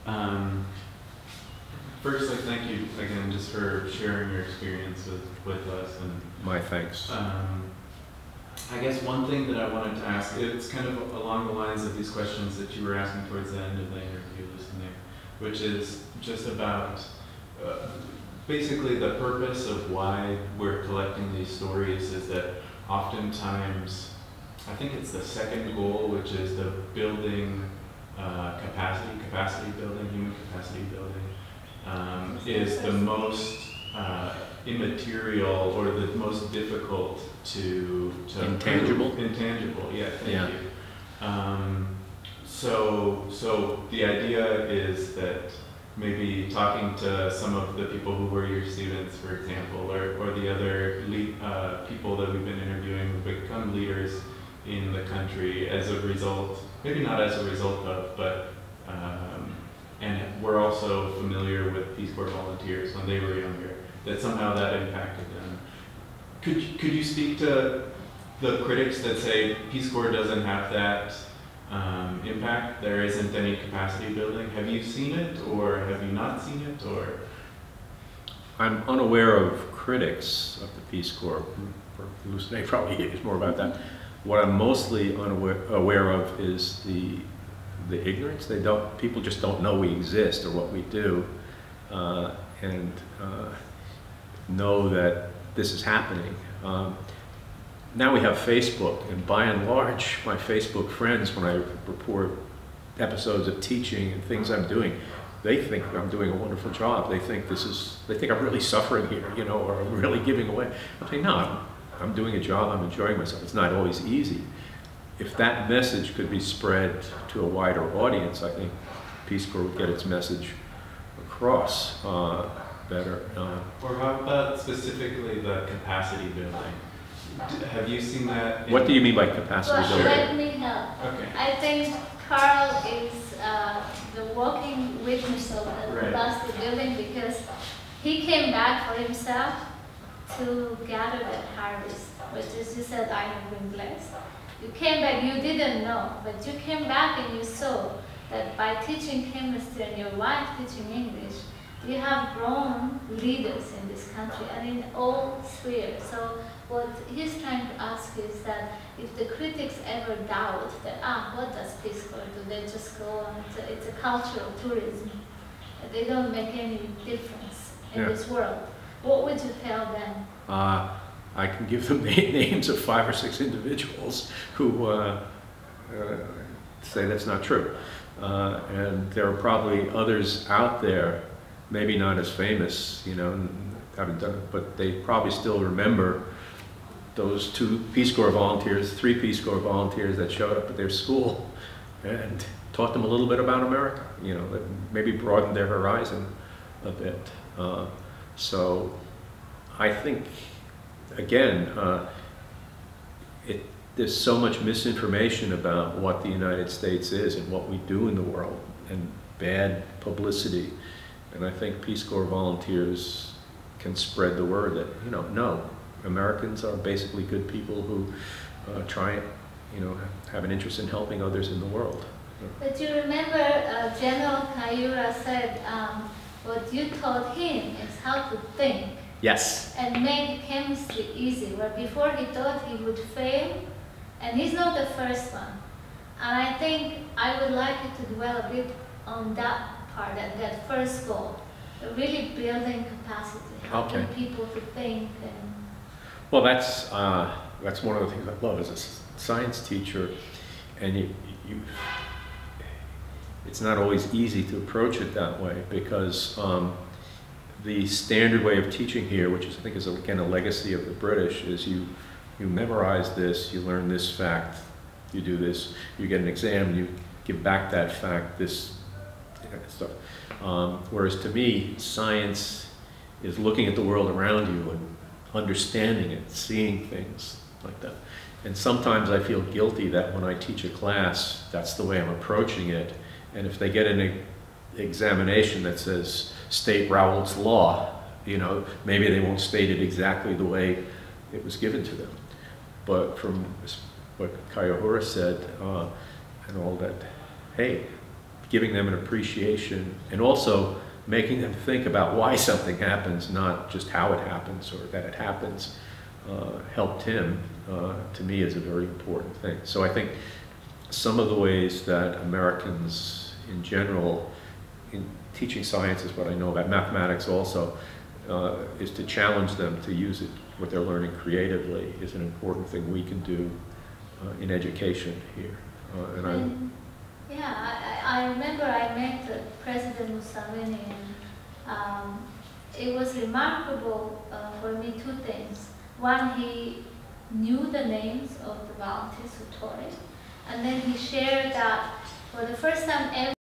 Um, Firstly, thank you again just for sharing your experience with us. And my thanks. I guess one thing that I wanted to ask, it's kind of along the lines of these questions that you were asking towards the end of the interview, listening, which is just about basically the purpose of why we're collecting these stories is that oftentimes, I think it's the second goal, which is the building capacity building, human capacity building, is the most immaterial or the most difficult to intangible. Intangible, yeah. Thank you. So the idea is that maybe talking to some of the people who were your students, for example, or the other people that we've been interviewing who become leaders in the country as a result, maybe not as a result of, but and we're also familiar with Peace Corps volunteers when they were younger, that somehow that impacted them. Could you speak to the critics that say Peace Corps doesn't have that impact, there isn't any capacity building? Have you seen it, or have you not seen it, or? I'm unaware of critics of the Peace Corps. Loucine probably is more about that. What I'm mostly aware of is the ignorance. People just don't know we exist or what we do, and know that this is happening. Now we have Facebook, and by and large, my Facebook friends, when I report episodes of teaching and things I'm doing, they think I'm doing a wonderful job. They think I'm really suffering here, you know, or I'm really giving away. I'm saying, no, I'm doing a job, I'm enjoying myself. It's not always easy. If that message could be spread to a wider audience, I think Peace Corps would get its message across better. Or how about specifically the capacity building? Have you seen that? What do you mean by capacity building? Let me help. Okay. I think Carl is the walking witness of the capacity building, because he came back for himself to gather that harvest, which is, you said, I have been blessed. You came back, you didn't know, but you came back and you saw that by teaching chemistry and your wife teaching English, you have grown leaders in this country and in all spheres. So what he's trying to ask is that if the critics ever doubt that, what does Peace Corps do? They just go on, it's a cultural tourism. They don't make any difference in this world. What would you tell them? I can give them names of 5 or 6 individuals who say that's not true. And there are probably others out there, maybe not as famous, you know, haven't done it, but they probably still remember those 2 Peace Corps volunteers, 3 Peace Corps volunteers that showed up at their school and taught them a little bit about America, you know, that maybe broadened their horizon a bit. So I think, again, there's so much misinformation about what the United States is and what we do in the world, and bad publicity. And I think Peace Corps volunteers can spread the word that, you know, no, Americans are basically good people who try, you know, have an interest in helping others in the world. But you remember General Kayura said what you taught him is how to think. Yes. And make chemistry easy, where before he thought he would fail, and he's not the first one. And I think I would like you to dwell a bit on that part, that first goal, really building capacity, helping people to think. And well, that's one of the things I love as a science teacher, and it's not always easy to approach it that way, because the standard way of teaching here, which is, I think is again a legacy of the British, is you memorize this, you learn this fact, you do this, you get an exam, you give back that fact, this stuff. Whereas to me, science is looking at the world around you and understanding it, seeing things like that. And sometimes I feel guilty that when I teach a class, that's the way I'm approaching it. And if they get an examination that says, state Raoult's law, you know, maybe they won't state it exactly the way it was given to them. But from what Kayahura said, and all that, hey, giving them an appreciation, and also making them think about why something happens, not just how it happens or that it happens, helped him, to me, is a very important thing. So I think some of the ways that Americans in general, in teaching science is what I know about, mathematics also, is to challenge them to use it, what they're learning creatively, is an important thing we can do in education here. I remember I met President Museveni, and it was remarkable for me, two things. One, he knew the names of the volunteers who taught it, and then he shared that for the first time ever